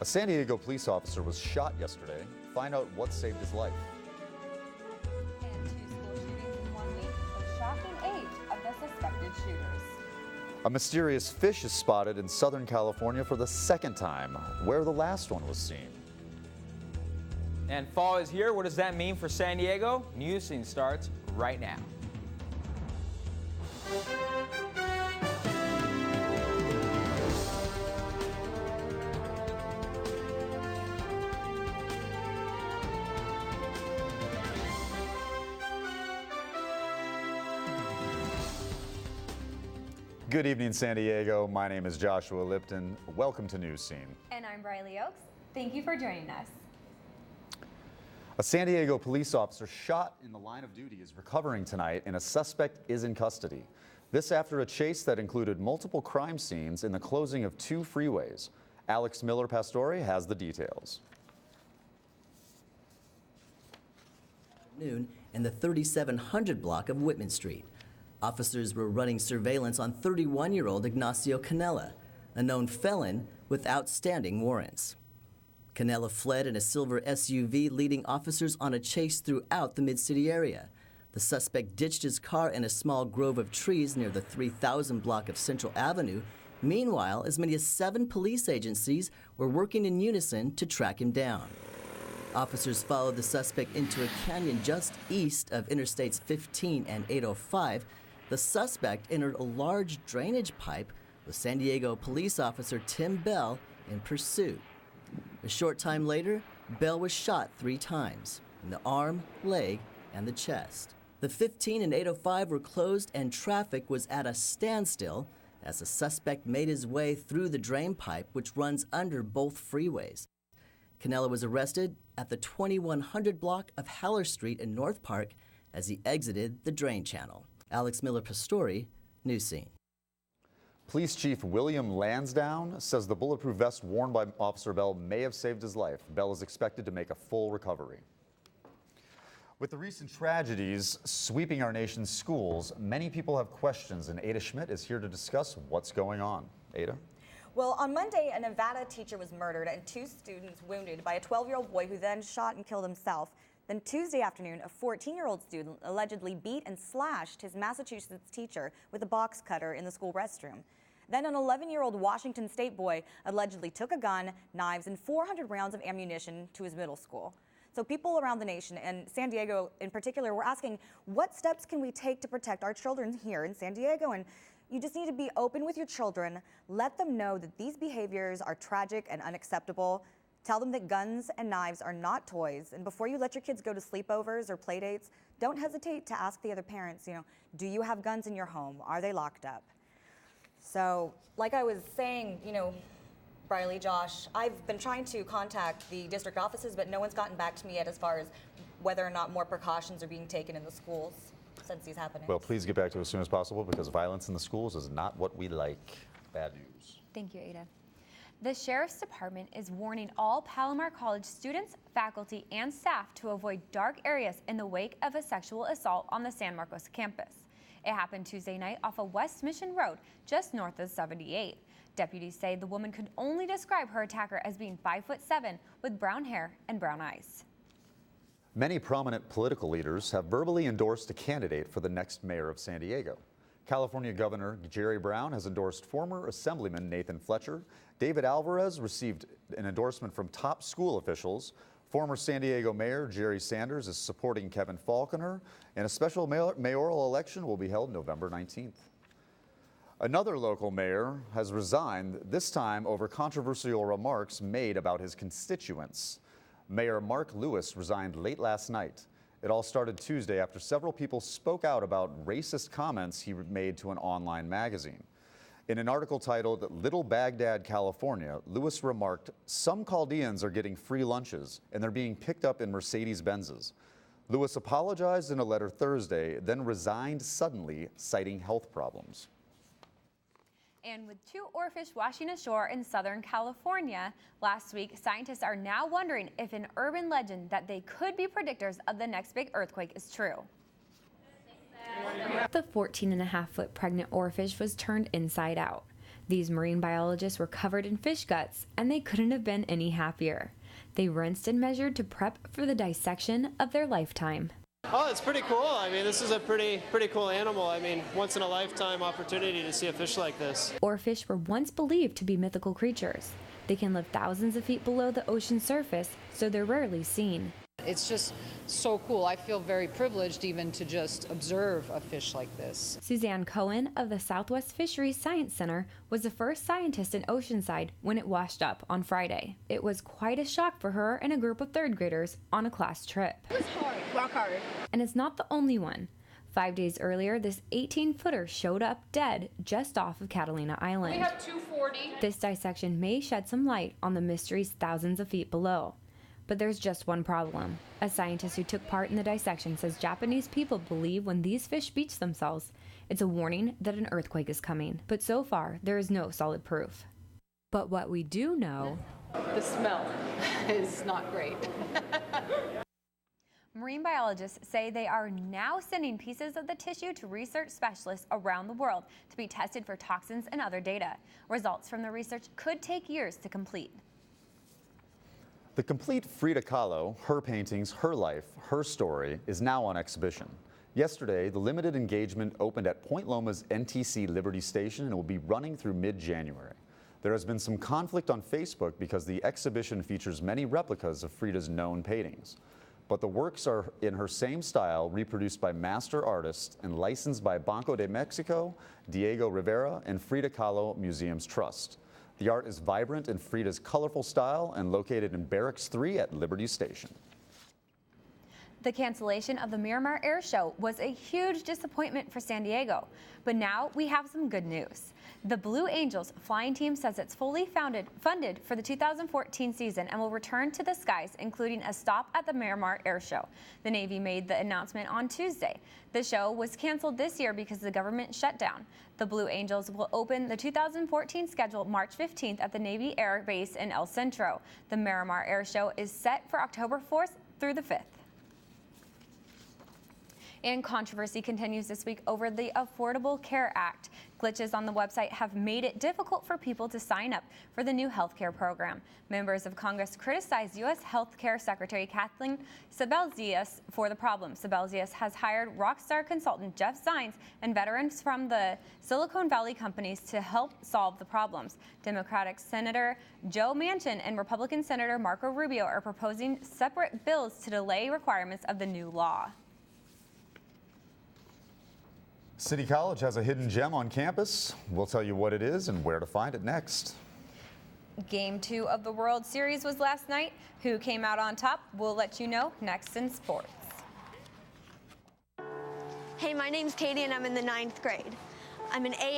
A San Diego police officer was shot yesterday. Find out what saved his life. And 2 school shootings in 1 week, a shocking age of the suspected shooters. A mysterious fish is spotted in Southern California for the second time, where the last one was seen. And fall is here. What does that mean for San Diego? Newscene starts right now. Good evening, San Diego. My name is Joshua Lipton. Welcome to Newscene. And I'm Briley Oakes. Thank you for joining us. A San Diego police officer shot in the line of duty is recovering tonight, and a suspect is in custody. This after a chase that included multiple crime scenes in the closing of 2 freeways. Alex Miller-Pastore has the details. Noon in the 3700 block of Whitman Street. Officers were running surveillance on 31-year-old Ignacio Canella, a known felon with outstanding warrants. Canella fled in a silver SUV, leading officers on a chase throughout the Mid-City area. The suspect ditched his car in a small grove of trees near the 3000 block of Central Avenue. Meanwhile, as many as 7 police agencies were working in unison to track him down. Officers followed the suspect into a canyon just east of Interstates 15 and 805. The suspect entered a large drainage pipe with San Diego police officer Tim Bell in pursuit. A short time later, Bell was shot 3 times, in the arm, leg, and the chest. The 15 and 805 were closed and traffic was at a standstill as the suspect made his way through the drain pipe, which runs under both freeways. Canella was arrested at the 2100 block of Haller Street in North Park as he exited the drain channel. Alex Miller-Pastore, Newscene. Police Chief William Lansdowne says the bulletproof vest worn by Officer Bell may have saved his life. Bell is expected to make a full recovery. With the recent tragedies sweeping our nation's schools, many people have questions, and Ada Schmidt is here to discuss what's going on. Ada? Well, on Monday, a Nevada teacher was murdered and 2 students wounded by a 12-year-old boy who then shot and killed himself. Then Tuesday afternoon, a 14-year-old student allegedly beat and slashed his Massachusetts teacher with a box cutter in the school restroom. Then an 11-year-old Washington State boy allegedly took a gun, knives, and 400 rounds of ammunition to his middle school. So people around the nation, and San Diego in particular, were asking, what steps can we take to protect our children here in San Diego? And you just need to be open with your children. Let them know that these behaviors are tragic and unacceptable. Tell them that guns and knives are not toys. And before you let your kids go to sleepovers or play dates, don't hesitate to ask the other parents, do you have guns in your home? Are they locked up? So, like I was saying, Briley, Josh, I've been trying to contact the district offices, but no one's gotten back to me yet as far as whether or not more precautions are being taken in the schools since these happenings. Well, please get back to us as soon as possible, because violence in the schools is not what we like. Bad news. Thank you, Ada. The Sheriff's Department is warning all Palomar College students, faculty, and staff to avoid dark areas in the wake of a sexual assault on the San Marcos campus. It happened Tuesday night off of West Mission Road, just north of 78. Deputies say the woman could only describe her attacker as being 5'7" with brown hair and brown eyes. Many prominent political leaders have verbally endorsed a candidate for the next mayor of San Diego. California Governor Jerry Brown has endorsed former Assemblyman Nathan Fletcher. David Alvarez received an endorsement from top school officials. Former San Diego Mayor Jerry Sanders is supporting Kevin Faulconer, and a special mayoral election will be held November 19th. Another local mayor has resigned, this time over controversial remarks made about his constituents. Mayor Mark Lewis resigned late last night. It all started Tuesday after several people spoke out about racist comments he made to an online magazine. In an article titled "Little Baghdad, California," Lewis remarked, "Some Chaldeans are getting free lunches and they're being picked up in Mercedes-Benzes." Lewis apologized in a letter Thursday, then resigned suddenly, citing health problems. And with 2 oarfish washing ashore in Southern California last week, scientists are now wondering if an urban legend that they could be predictors of the next big earthquake is true. The 14.5-foot pregnant oarfish was turned inside out. These marine biologists were covered in fish guts, and they couldn't have been any happier. They rinsed and measured to prep for the dissection of their lifetime. Oh, it's pretty cool. I mean, this is a pretty cool animal. I mean, once in a lifetime opportunity to see a fish like this. Oarfish were once believed to be mythical creatures. They can live thousands of feet below the ocean surface, so they're rarely seen. It's just so cool. I feel very privileged even to just observe a fish like this. Suzanne Cohen of the Southwest Fisheries Science Center was the first scientist in Oceanside when it washed up on Friday. It was quite a shock for her and a group of third graders on a class trip. It was hard, rock hard. And it's not the only one. 5 days earlier, this 18-footer showed up dead just off of Catalina Island. We have 240. This dissection may shed some light on the mysteries thousands of feet below. But there's just one problem. A scientist who took part in the dissection says Japanese people believe when these fish beach themselves, it's a warning that an earthquake is coming. But so far, there is no solid proof. But what we do know... The smell is not great. Marine biologists say they are now sending pieces of the tissue to research specialists around the world to be tested for toxins and other data. Results from the research could take years to complete. The complete Frida Kahlo, her paintings, her life, her story, is now on exhibition. Yesterday, the limited engagement opened at Point Loma's NTC Liberty Station and will be running through mid-January. There has been some conflict on Facebook because the exhibition features many replicas of Frida's known paintings. But the works are in her same style, reproduced by master artists and licensed by Banco de Mexico, Diego Rivera, and Frida Kahlo Museums Trust. The art is vibrant in Frida's colorful style and located in Barracks 3 at Liberty Station. The cancellation of the Miramar Air Show was a huge disappointment for San Diego, but now we have some good news. The Blue Angels flying team says it's fully funded for the 2014 season and will return to the skies, including a stop at the Miramar Air Show. The Navy made the announcement on Tuesday. The show was canceled this year because of the government shutdown. The Blue Angels will open the 2014 schedule March 15th at the Navy Air Base in El Centro. The Miramar Air Show is set for October 4th through the 5th. And controversy continues this week over the Affordable Care Act. Glitches on the website have made it difficult for people to sign up for the new health care program. Members of Congress criticized U.S. Health Care Secretary Kathleen Sebelius for the problem. Sebelius has hired rockstar consultant Jeff Zients and veterans from the Silicon Valley companies to help solve the problems. Democratic Senator Joe Manchin and Republican Senator Marco Rubio are proposing separate bills to delay requirements of the new law. City College has a hidden gem on campus. We'll tell you what it is and where to find it next. Game 2 of the World Series was last night. Who came out on top? We'll let you know next in sports. Hey, my name's Katie and I'm in the 9th grade. I'm an A